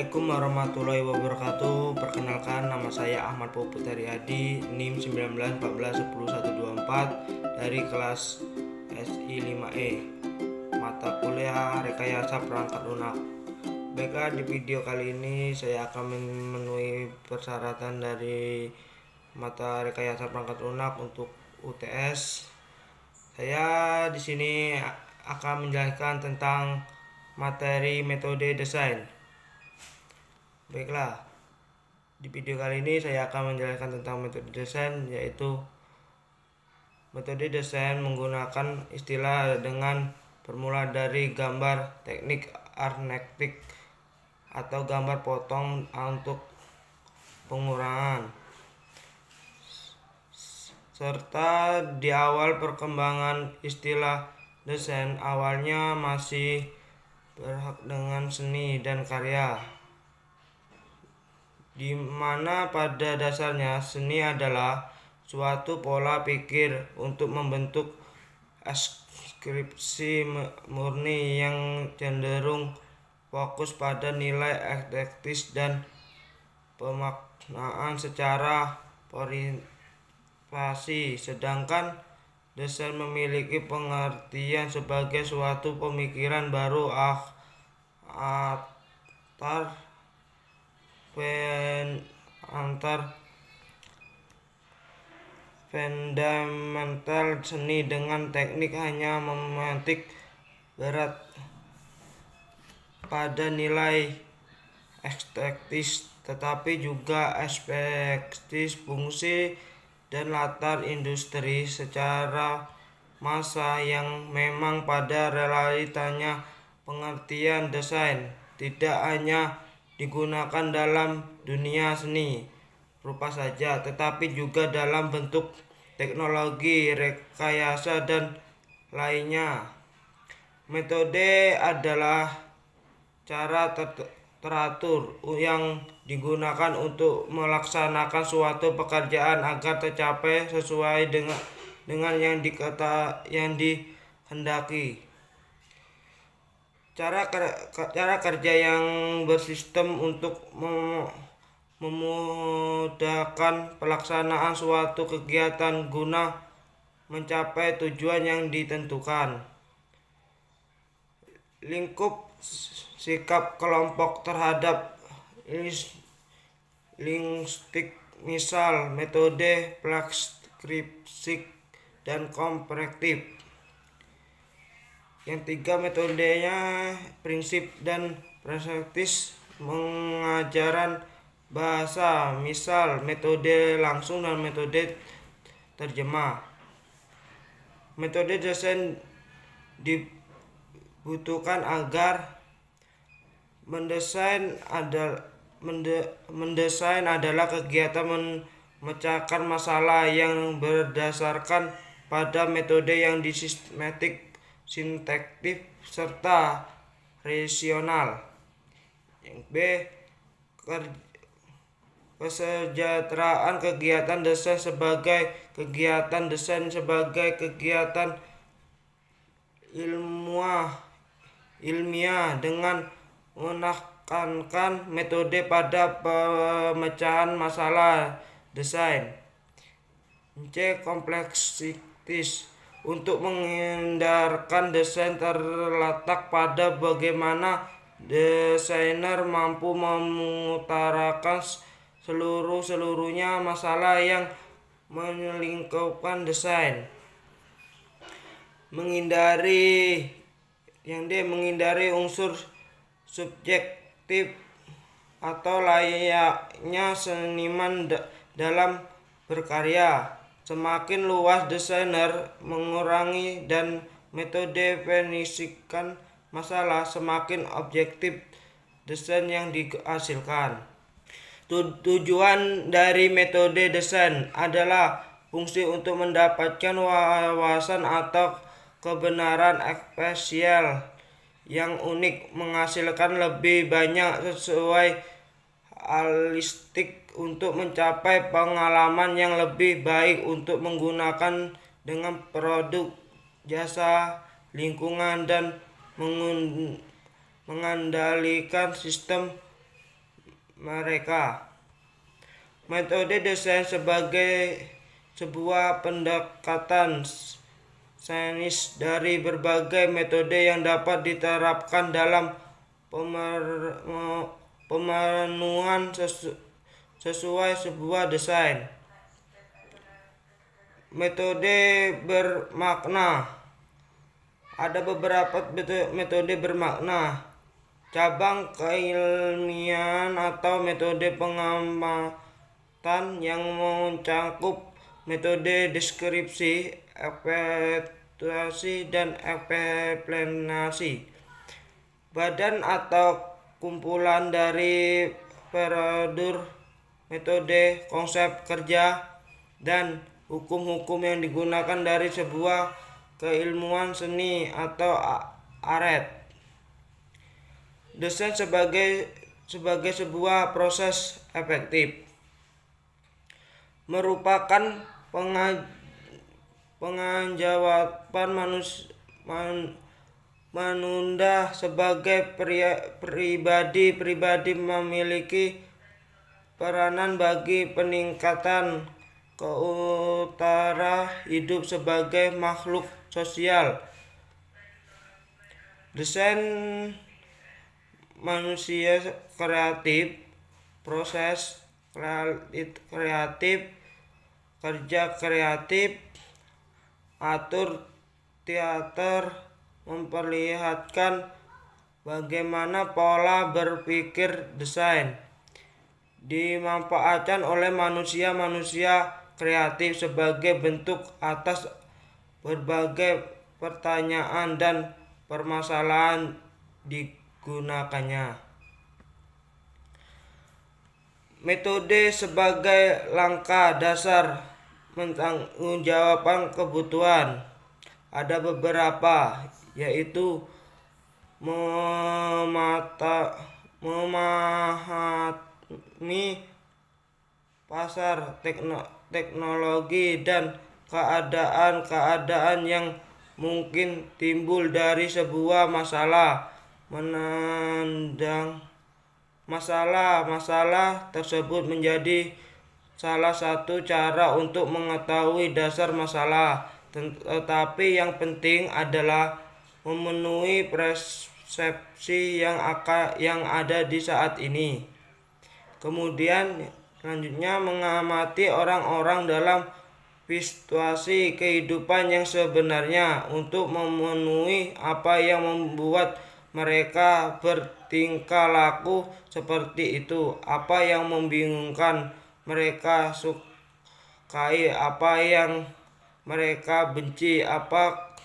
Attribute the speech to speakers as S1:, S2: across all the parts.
S1: Assalamualaikum warahmatullahi wabarakatuh. Perkenalkan, nama saya Ahmad Puput Haryadi, NIM 1914101124 dari kelas SI 5E, mata kuliah Rekayasa Perangkat Lunak. Baiklah, di video kali ini saya akan memenuhi persyaratan dari mata Rekayasa Perangkat Lunak untuk UTS. Saya di sini akan menjelaskan tentang materi metode desain. Baiklah, di video kali ini saya akan menjelaskan tentang metode desain, yaitu metode desain menggunakan istilah dengan bermula dari gambar teknik arnektik atau gambar potong untuk pengurangan, serta di awal perkembangan istilah desain awalnya masih berhak dengan seni dan karya, di mana pada dasarnya seni adalah suatu pola pikir untuk membentuk ekspresi murni yang cenderung fokus pada nilai estetis dan pemaknaan secara orientasi, sedangkan desain memiliki pengertian sebagai suatu pemikiran baru antar fundamental seni dengan teknik hanya menitik berat pada nilai estetis, tetapi juga aspektis fungsi dan latar industri secara massa yang memang pada realitanya pengertian desain tidak hanya digunakan dalam dunia seni rupa saja, tetapi juga dalam bentuk teknologi, rekayasa, dan lainnya. Metode adalah cara teratur yang digunakan untuk melaksanakan suatu pekerjaan agar tercapai sesuai dengan yang dikehendaki. Cara kerja yang bersistem untuk memudahkan pelaksanaan suatu kegiatan guna mencapai tujuan yang ditentukan. Lingkup sikap kelompok terhadap linguistik, misal metode preskripsi dan komparatif. Yang tiga, metodenya prinsip dan perspektif pengajaran bahasa, misal metode langsung dan metode terjemah. Metode desain dibutuhkan agar mendesain adalah kegiatan memecahkan masalah yang berdasarkan pada metode yang sistematik, sintaktik, serta rasional. Yang B, kesejahteraan kegiatan desain sebagai kegiatan ilmiah dengan menekankan metode pada pemecahan masalah desain. C, kompleksitas. Untuk menghindarkan desain terletak pada bagaimana desainer mampu mengutarakan seluruhnya masalah yang melingkupkan desain. Menghindari unsur subjektif atau layaknya seniman dalam berkarya. Semakin luas desainer mengurangi dan mendefinisikan masalah, semakin objektif desain yang dihasilkan. Tujuan dari metode desain adalah fungsi untuk mendapatkan wawasan atau kebenaran spesial yang unik, menghasilkan lebih banyak sesuai holistik untuk mencapai pengalaman yang lebih baik untuk menggunakan dengan produk, jasa, lingkungan, dan mengandalkan sistem mereka. Metode desain sebagai sebuah pendekatan sains dari berbagai metode yang dapat diterapkan dalam pemenuhan sesuai sebuah desain. Metode bermakna. Ada beberapa metode bermakna. Cabang keilmian atau metode pengamatan yang mencakup metode deskripsi, ekspektasi, dan eksplanasi. Badan atau kumpulan dari prosedur, metode, konsep kerja, dan hukum-hukum yang digunakan dari sebuah keilmuan seni atau art. Desain sebagai sebuah proses efektif merupakan pengajawaban manusia sebagai pribadi memiliki peranan bagi peningkatan keutara hidup sebagai makhluk sosial. Desain manusia kreatif, proses kreatif, kerja kreatif, atur teater memperlihatkan bagaimana pola berpikir desain dimanfaatkan oleh manusia kreatif sebagai bentuk atas berbagai pertanyaan dan permasalahan digunakannya. Metode sebagai langkah dasar menjawab kebutuhan. Ada beberapa, yaitu memahami pasar teknologi dan keadaan-keadaan yang mungkin timbul dari sebuah masalah, menandang masalah tersebut menjadi salah satu cara untuk mengetahui dasar masalah, tetapi yang penting adalah memenuhi persepsi yang ada di saat ini. Kemudian selanjutnya mengamati orang-orang dalam situasi kehidupan yang sebenarnya untuk memenuhi apa yang membuat mereka bertingkah laku seperti itu, apa yang membingungkan mereka sukai, apa yang mereka benci, apa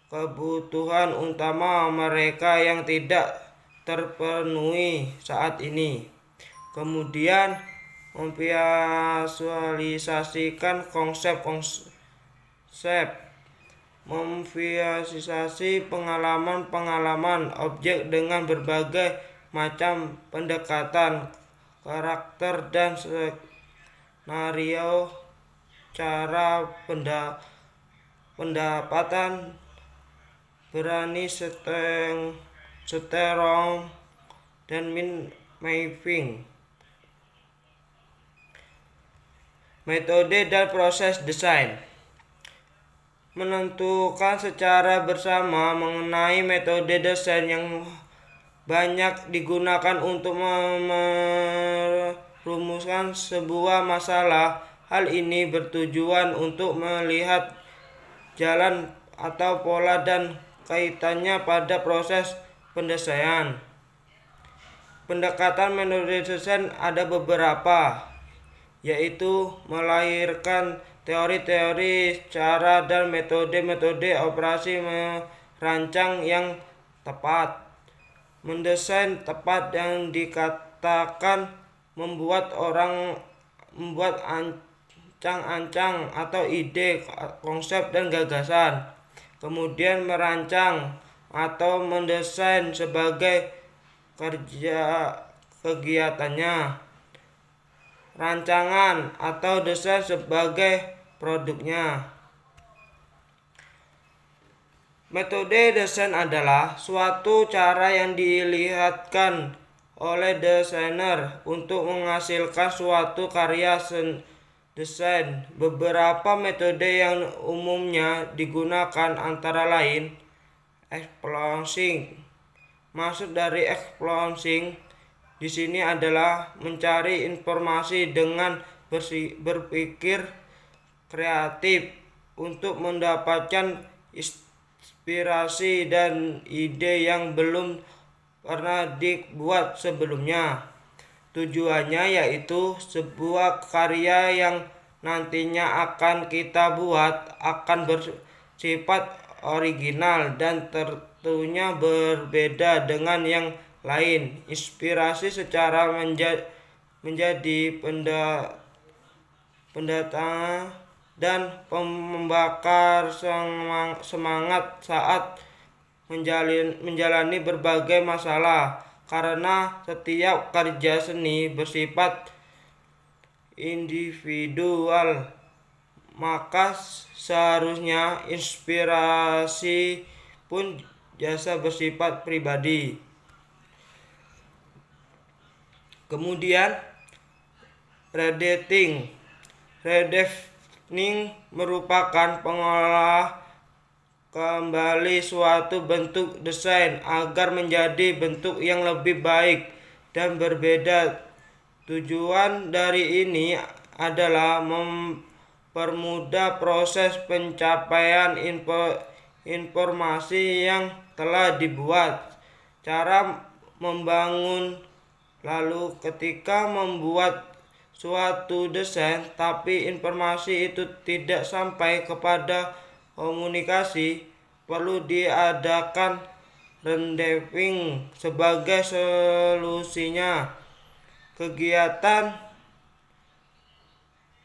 S1: kebutuhan utama mereka yang tidak terpenuhi saat ini. Kemudian memvisualisasikan konsep, memvisualisasi pengalaman objek dengan berbagai macam pendekatan, karakter, dan skenario, cara pendapatan, berani sterong, dan mapping. Metode dan proses desain. Menentukan secara bersama mengenai metode desain yang banyak digunakan untuk merumuskan sebuah masalah. Hal ini bertujuan untuk melihat jalan atau pola dan kaitannya pada proses pendesainan. Pendekatan metode desain ada beberapa, yaitu melahirkan teori-teori, cara, dan metode-metode operasi merancang yang tepat. Mendesain tepat yang dikatakan membuat ancang-ancang atau ide, konsep, dan gagasan. Kemudian merancang atau mendesain sebagai kegiatannya. Rancangan atau desain sebagai produknya. Metode desain adalah suatu cara yang dilihatkan oleh desainer untuk menghasilkan suatu karya desain. Beberapa metode yang umumnya digunakan antara lain explosing. Maksud dari explosing di sini adalah mencari informasi dengan berpikir kreatif untuk mendapatkan inspirasi dan ide yang belum pernah dibuat sebelumnya. Tujuannya yaitu sebuah karya yang nantinya akan kita buat akan bersifat original dan tentunya berbeda dengan yang lain. Inspirasi secara menjadi pendata dan pembakar semangat saat menjalani berbagai masalah, karena setiap karya seni bersifat individual, maka seharusnya inspirasi pun jasa bersifat pribadi. Kemudian redefining merupakan pengolah kembali suatu bentuk desain agar menjadi bentuk yang lebih baik dan berbeda. Tujuan dari ini adalah mempermudah proses pencapaian informasi yang telah dibuat. Cara membangun, lalu ketika membuat suatu desain tapi informasi itu tidak sampai kepada komunikasi, perlu diadakan redefining sebagai solusinya. Kegiatan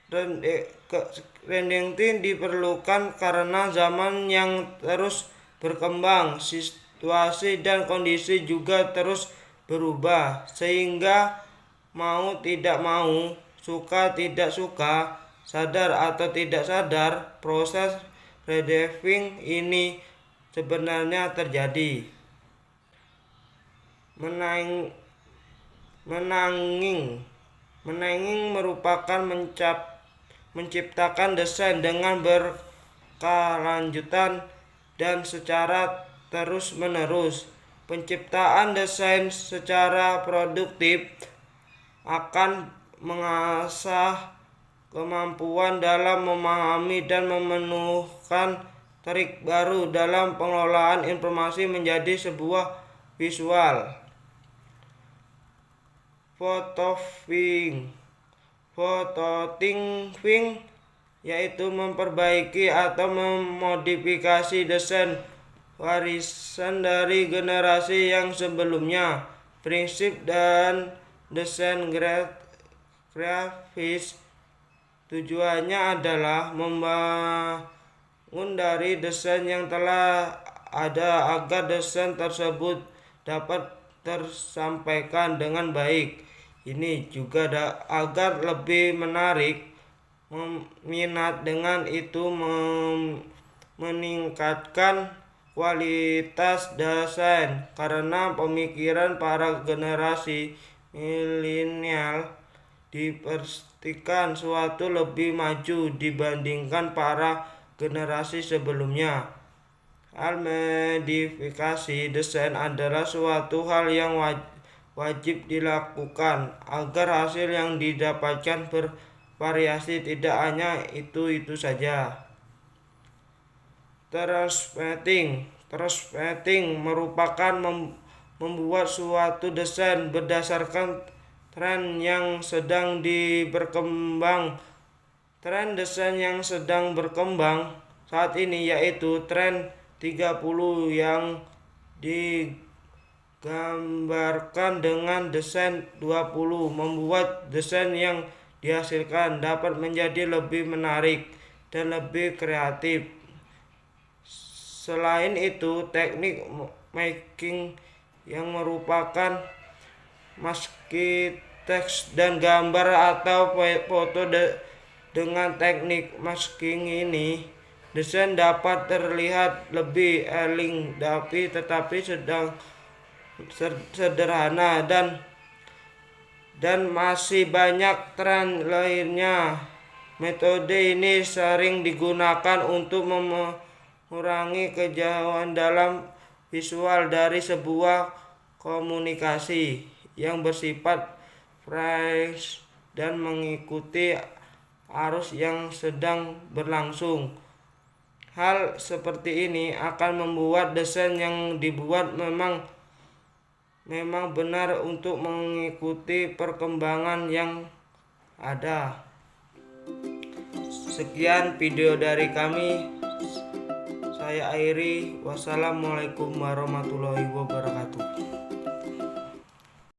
S1: redefining diperlukan karena zaman yang terus berkembang, situasi dan kondisi juga terus berubah, sehingga mau tidak mau, suka tidak suka, sadar atau tidak sadar, proses redefining ini sebenarnya terjadi. Menanging merupakan menciptakan desain dengan berkelanjutan dan secara terus-menerus. Penciptaan desain secara produktif akan mengasah kemampuan dalam memahami dan menemukan trik baru dalam pengelolaan informasi menjadi sebuah visual. Photothinking yaitu memperbaiki atau memodifikasi desain warisan dari generasi yang sebelumnya. Prinsip dan desain grafis tujuannya adalah membangun dari desain yang telah ada agar desain tersebut dapat tersampaikan dengan baik. Ini juga agar lebih menarik minat, dengan itu meningkatkan kualitas desain, karena pemikiran para generasi milenial dipastikan suatu lebih maju dibandingkan para generasi sebelumnya. Hal modifikasi desain adalah suatu hal yang wajib dilakukan agar hasil yang didapatkan bervariasi, tidak hanya itu saja. Transpainting merupakan membuat suatu desain berdasarkan tren yang sedang berkembang. Tren desain yang sedang berkembang saat ini yaitu tren 30 yang digambarkan dengan desain 20. Membuat desain yang dihasilkan dapat menjadi lebih menarik dan lebih kreatif. Selain itu, teknik making yang merupakan masking teks dan gambar atau foto dengan teknik masking ini, desain dapat terlihat lebih tetapi sedang sederhana dan dan masih banyak tren lainnya. Metode ini sering digunakan untuk mengurangi kejauhan dalam visual dari sebuah komunikasi yang bersifat fresh dan mengikuti arus yang sedang berlangsung. Hal seperti ini akan membuat desain yang dibuat memang benar untuk mengikuti perkembangan yang ada. Sekian video dari kami. Saya Airi. Wassalamualaikum warahmatullahi wabarakatuh.